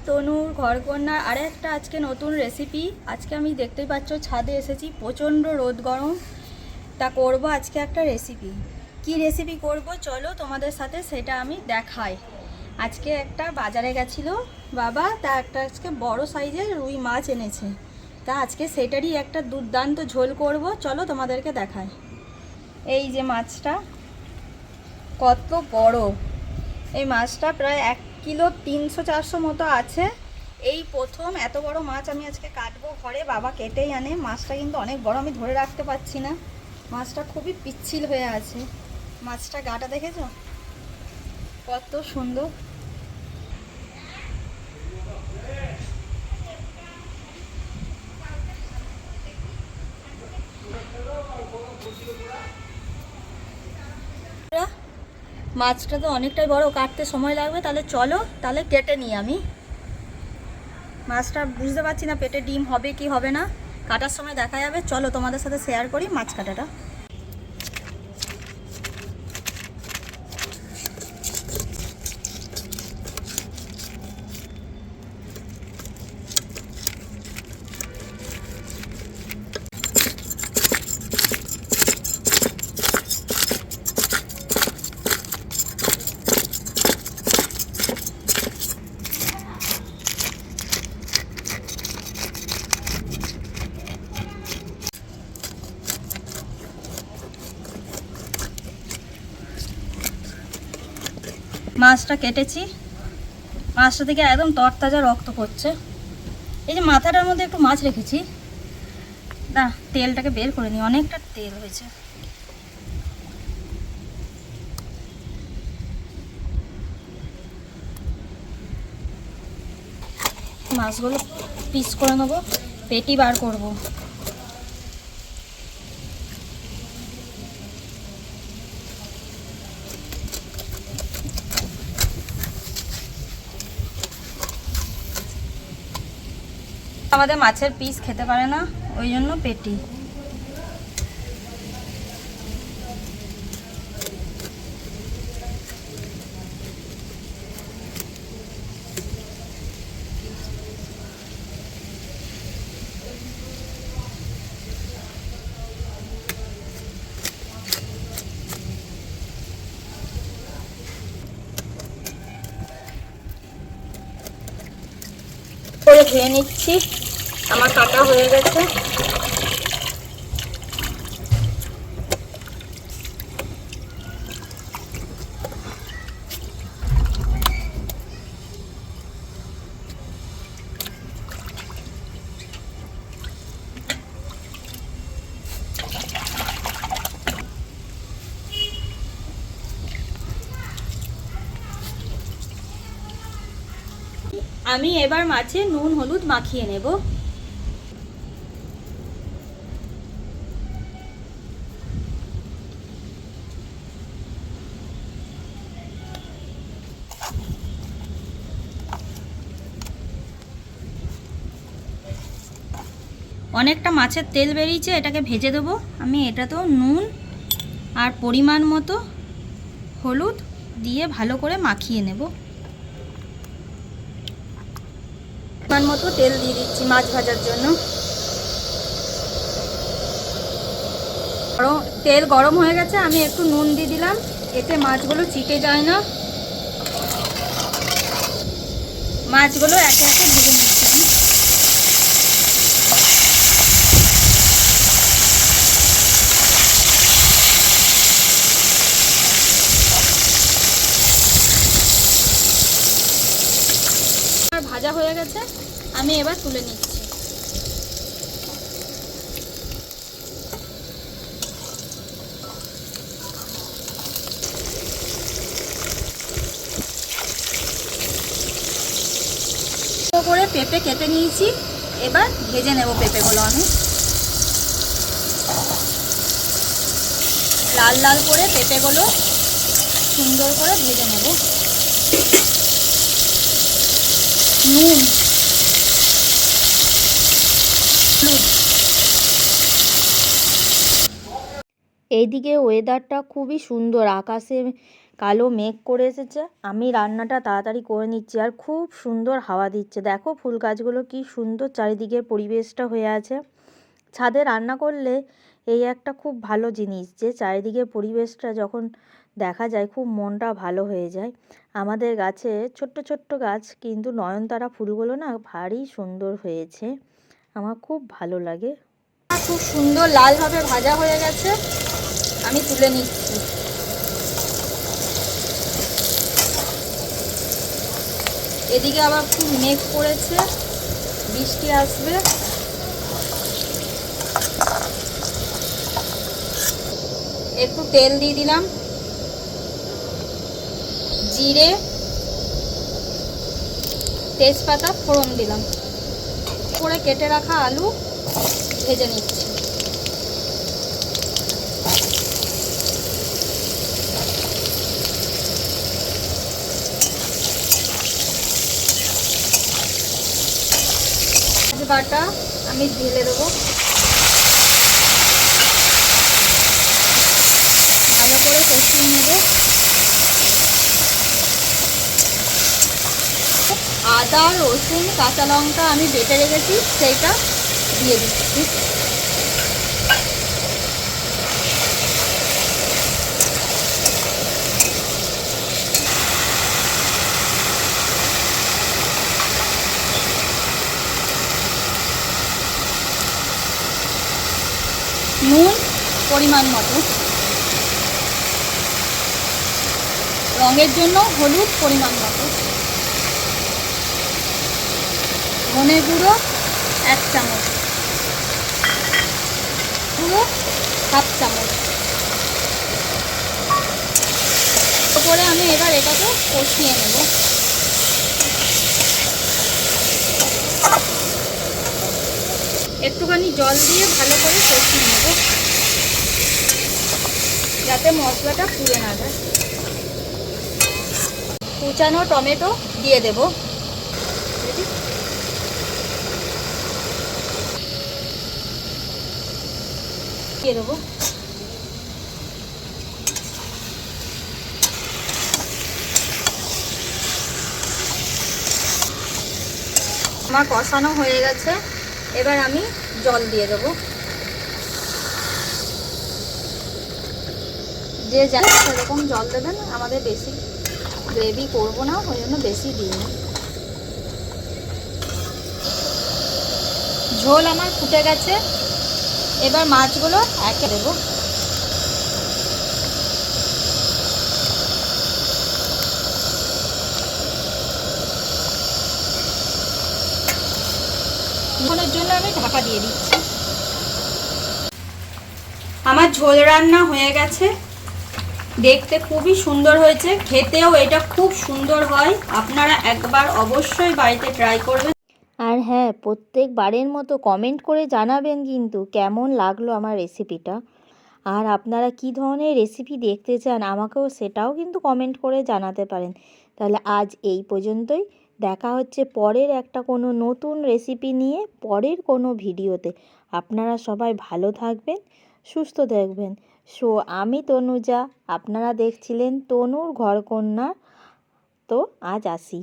তনুর ঘরকন্যার আরেকটা আজকে নতুন রেসিপি। আজকে আমি দেখতেই পাচ্ছ ছাদে এসেছি, প্রচণ্ড রোদ গরম, তা করব আজকে একটা রেসিপি। কি রেসিপি করব চলো তোমাদের সাথে সেটা আমি দেখাই। আজকে একটা বাজারে গেছিলো বাবা, তা একটা আজকে বড় সাইজের রুই মাছ এনেছে, তা আজকে সেটারই একটা দুর্দান্ত ঝোল করব, চলো তোমাদেরকে দেখাই। এই যে মাছটা কত বড়, এই মাছটা প্রায় 1 কিলো 300-400 মতো আছে। এই প্রথম এত বড় মাছ আমি আজকে কাটবো ঘরে, বাবা কেটেই আনে। মাছটা কিন্তু অনেক বড়, আমি ধরে রাখতে পারছি না, মাছটা খুবই পিচ্ছিল হয়ে আছে। মাছটা গাটা দেখেছো কত সুন্দর। মাছটা তো অনেকটাই বড়, কাটতে সময় লাগবে, তাহলে চলো তাহলে কেটে নিই আমি। মাছটা বুঝতে পারছি না পেটে ডিম হবে কি হবে না, কাটার সময় দেখা যাবে। চলো তোমাদের সাথে শেয়ার করি মাছ কাটাটা। মাছটা কেটেছি, মাছটা থেকে একদম তরতাজা রক্ত পড়ছে। এই যে মাথাটার মধ্যে একটু মাছ রেখেছি, না তেলটাকে বের করে নিই, অনেকটা তেল হয়েছে। মাছগুলো পিস করে নেবো, পেটি বার করব। আমাদের মাছের পিস খেতে পারে না, ওই জন্য পেটি। করে ধুয়ে নিচ্ছি, আমার কাটা হয়ে গেছে। আমি এবার মাছে নুন হলুদ মাখিয়ে নেব। অনেকটা মাছের তেল বেরিয়েছে, এটাকে ভেজে দেবো আমি। এটা তো নুন আর পরিমাণ মতো হলুদ দিয়ে ভালো করে মাখিয়ে নেব। পরিমাণ মতো তেল দিয়ে দিচ্ছি মাছ ভাজার জন্য। তেল গরম হয়ে গেছে, আমি একটু নুন দিয়ে দিলাম, এতে মাছগুলো চিটে যায় না। মাছগুলো একে একে ভেজে নিচ্ছি আমি। ভাজা হয়ে গেছে, আমি এবার তুলে নিচ্ছি। করে পেঁপে কেটে নিয়েছি, এবার ভেজে নেব পেঁপেগুলো আমি। লাল লাল করে পেঁপেগুলো সুন্দর করে ভেজে নেব। নুন হলুদ। এইদিকে ওয়েদারটা খুবই সুন্দর, আকাশে কালো মেঘ করে এসেছে। আমি রান্নাটা তাড়াতাড়ি করে নিচ্ছি, আর খুব সুন্দর হাওয়া দিচ্ছে। দেখো ফুল গাছগুলো কি সুন্দর চারিদিকের পরিবেশটা হয়ে আছে। ছাদে রান্না করলে এই একটা খুব ভালো জিনিস, যে চারিদিকের পরিবেশটা যখন দেখা যায় খুব মনটা ভালো হয়ে যায়। আমাদের গাছে ছোট্ট ছোট্ট গাছ, কিন্তু নয়নতারা ফুলগুলো না ভারী সুন্দর হয়েছে, আমার খুব ভালো লাগে। খুব সুন্দর লালভাবে ভাজা হয়ে গেছে, আমি তুলে নিচ্ছি। এদিকে আবার খুব মেঘ পড়েছে, বৃষ্টি আসবে। একটু তেল দিয়ে দিলাম, জিরে তেজপাতা ফোড়ন দিলাম, করে কেটে রাখা আলু ভেজে নিচ্ছি। বাটা আমি ঢেলে দেবো, ভালো করে কষিয়ে নেব। আদা রসুন কাঁচা লঙ্কা আমি বেটে রেখেছি, সেইটা দিয়ে দিচ্ছি। নুন পরিমাণ মতো, রঙের জন্য হলুদ পরিমাণ মতো, ধনে গুঁড়ো 1 চামচ, গুঁড়ো 1/2 চামচ করে আমি এবার এটাকে কষিয়ে নেব। একটুখানি জল দিয়ে ভালো করে কষিয়ে নেব, যাতে মশলাটা পুড়ে না যায়। কুচানো টমেটো দিয়ে দেব, দিয়ে দেবো। আমার কষানো হয়ে গেছে, এবার আমি জল দিয়ে দেবো। যে যা সেরকম জল দেবেন, আমাদের বেশি গ্রেভি করবো না, ওই জন্য বেশি দিই। ঝোল আমার ফুটে গেছে, এবার মাছগুলো একে দেবো। কিছুক্ষণের জন্য আমি ঢাকা দিয়ে দিচ্ছি। আমার ঝোল রান্না হয়ে গেছে, দেখতে খুবই সুন্দর হয়েছে, খেতেও এটা খুব সুন্দর হয়। আপনারা একবার অবশ্যই বাড়িতে ট্রাই করবেন। আর হ্যাঁ, প্রত্যেকবারের মতো কমেন্ট করে জানাবেন কিন্তু কেমন লাগলো আমার রেসিপিটা। আর আপনারা কি ধরনের রেসিপি দেখতে চান আমাকেও সেটাও কিন্তু কমেন্ট করে জানাতে পারেন। তাহলে আজ এই পর্যন্তই, দেখা হচ্ছে পরের একটা কোনো নতুন রেসিপি নিয়ে পরের কোনো ভিডিওতে। আপনারা সবাই ভালো থাকবেন, সুস্থ থাকবেন। সো আমি তনুজা, আপনারা দেখছিলেন তনুর ঘরকন্যা। তো আজ আসি।